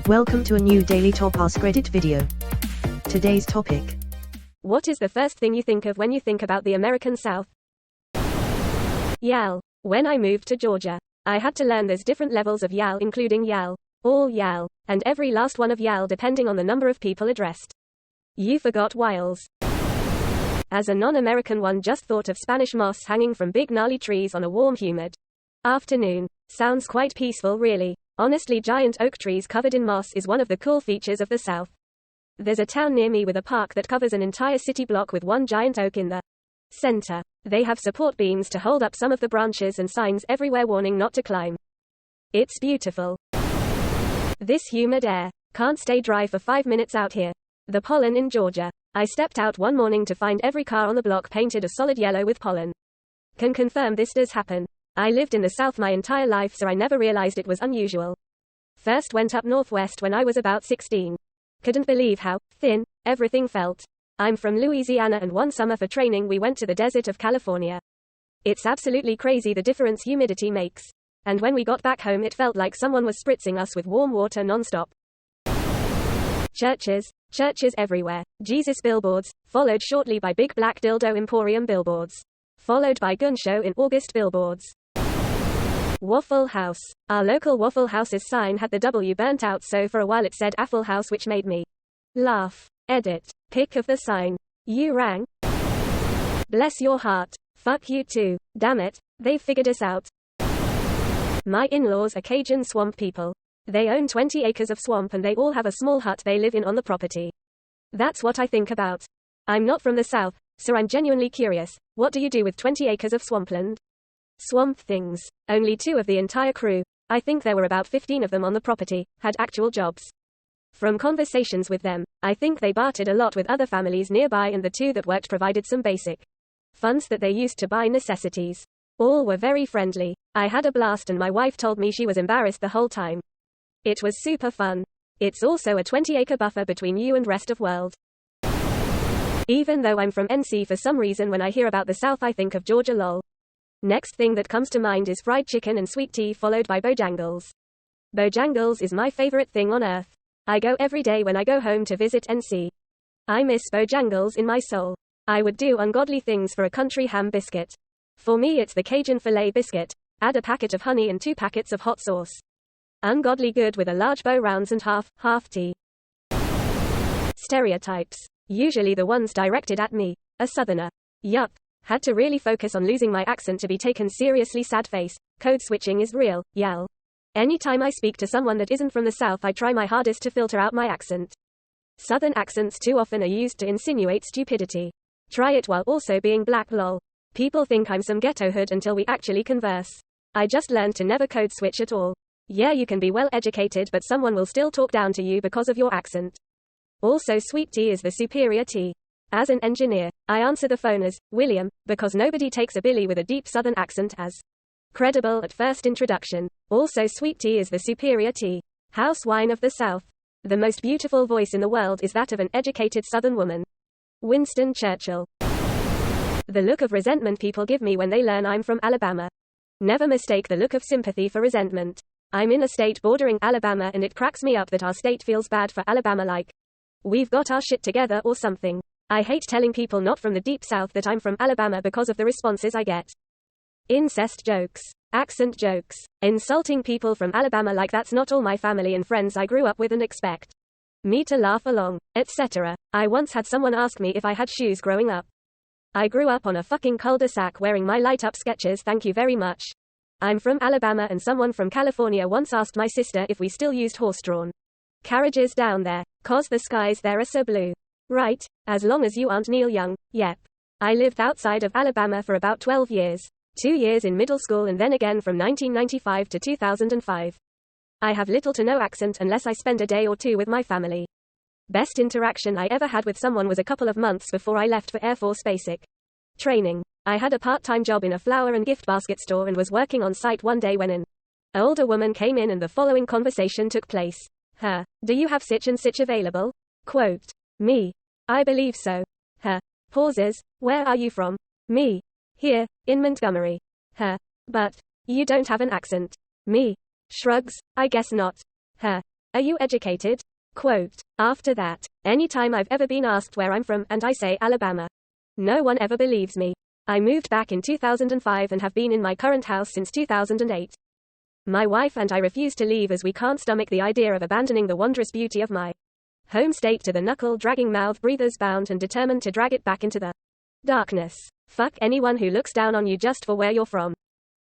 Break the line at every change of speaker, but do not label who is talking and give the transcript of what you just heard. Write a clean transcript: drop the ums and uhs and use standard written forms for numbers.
Welcome to a new Daily Top Askreddit video. Today's topic.
What is the first thing you think of when you think about the American South? YAL. When I moved to Georgia, I had to learn there's different levels of YAL, including YAL, all YAL, and every last one of YAL depending on the number of people addressed. You forgot WILES. As a non-American, one just thought of Spanish moss hanging from big gnarly trees on a warm humid afternoon. Sounds quite peaceful, really. Honestly, giant oak trees covered in moss is one of the cool features of the South. There's a town near me with a park that covers an entire city block with one giant oak in the center. They have support beams to hold up some of the branches and signs everywhere warning not to climb. It's beautiful. This humid air. Can't stay dry for 5 minutes out here. The pollen in Georgia. I stepped out one morning to find every car on the block painted a solid yellow with pollen. Can confirm this does happen. I lived in the South my entire life, so I never realized it was unusual. First went up northwest when I was about 16. Couldn't believe how thin everything felt. I'm from Louisiana, and one summer for training we went to the desert of California. It's absolutely crazy the difference humidity makes. And when we got back home it felt like someone was spritzing us with warm water non-stop. Churches everywhere. Jesus billboards, followed shortly by big black dildo emporium billboards. Followed by gun show in August billboards. Waffle House. Our local Waffle House's sign had the W burnt out, so for a while it said Affle House, which made me laugh. Edit. Pic of the sign. You rang? Bless your heart. Fuck you too. Damn it. They've figured us out. My in-laws are Cajun swamp people. They own 20 acres of swamp and they all have a small hut they live in on the property. That's what I think about. I'm not from the South, so I'm genuinely curious. What do you do with 20 acres of swampland? Swamp things. Only 2 of the entire crew, I think there were about 15 of them on the property, had actual jobs. From conversations with them, I think they bartered a lot with other families nearby, and the 2 that worked provided some basic funds that they used to buy necessities. All were very friendly. I had a blast and my wife told me she was embarrassed the whole time. It was super fun. It's also a 20-acre buffer between you and rest of world. Even though I'm from NC, for some reason when I hear about the South I think of Georgia, lol. Next thing that comes to mind is fried chicken and sweet tea, followed by Bojangles. Bojangles is my favorite thing on earth. I go every day when I go home to visit NC. I miss Bojangles in my soul. I would do ungodly things for a country ham biscuit. For me it's the Cajun filet biscuit. Add a packet of honey and 2 packets of hot sauce. Ungodly good with a large bow rounds and half tea. Stereotypes. Usually the ones directed at me. A southerner. Yup. Had to really focus on losing my accent to be taken seriously. Sad face. Code switching is real. YAL. Anytime I speak to someone that isn't from the South I try my hardest to filter out my accent. Southern accents too often are used to insinuate stupidity. Try it while also being black, lol. People think I'm some ghetto hood until we actually converse. I just learned to never code switch at all. Yeah, you can be well educated but someone will still talk down to you because of your accent. Also, sweet tea is the superior tea. As an engineer, I answer the phone as William, because nobody takes a Billy with a deep Southern accent as credible at first introduction. Also, sweet tea is the superior tea. House wine of the South. The most beautiful voice in the world is that of an educated Southern woman. Winston Churchill. The look of resentment people give me when they learn I'm from Alabama. Never mistake the look of sympathy for resentment. I'm in a state bordering Alabama and it cracks me up that our state feels bad for Alabama, like we've got our shit together or something. I hate telling people not from the deep South that I'm from Alabama because of the responses I get. Incest jokes. Accent jokes. Insulting people from Alabama like that's not all my family and friends I grew up with and expect me to laugh along, etc. I once had someone ask me if I had shoes growing up. I grew up on a fucking cul-de-sac wearing my light-up Skechers, thank you very much. I'm from Alabama, and someone from California once asked my sister if we still used horse-drawn carriages down there, 'cause the skies there are so blue. Right, as long as you aren't Neil Young. Yep. I lived outside of Alabama for about 12 years. 2 years in middle school and then again from 1995 to 2005. I have little to no accent unless I spend a day or 2 with my family. Best interaction I ever had with someone was a couple of months before I left for Air Force basic training. I had a part-time job in a flower and gift basket store and was working on site one day when an older woman came in and the following conversation took place. Her. Do you have sich and sich available? Quote. Me. I believe so. Her. Pauses. Where are you from? Me. Here, in Montgomery. Her. But you don't have an accent. Me. Shrugs. I guess not. Her. Are you educated? Quote. After that, anytime I've ever been asked where I'm from, and I say Alabama, no one ever believes me. I moved back in 2005 and have been in my current house since 2008. My wife and I refuse to leave as we can't stomach the idea of abandoning the wondrous beauty of my home state to the knuckle-dragging mouth-breathers bound and determined to drag it back into the darkness. Fuck anyone who looks down on you just for where you're from.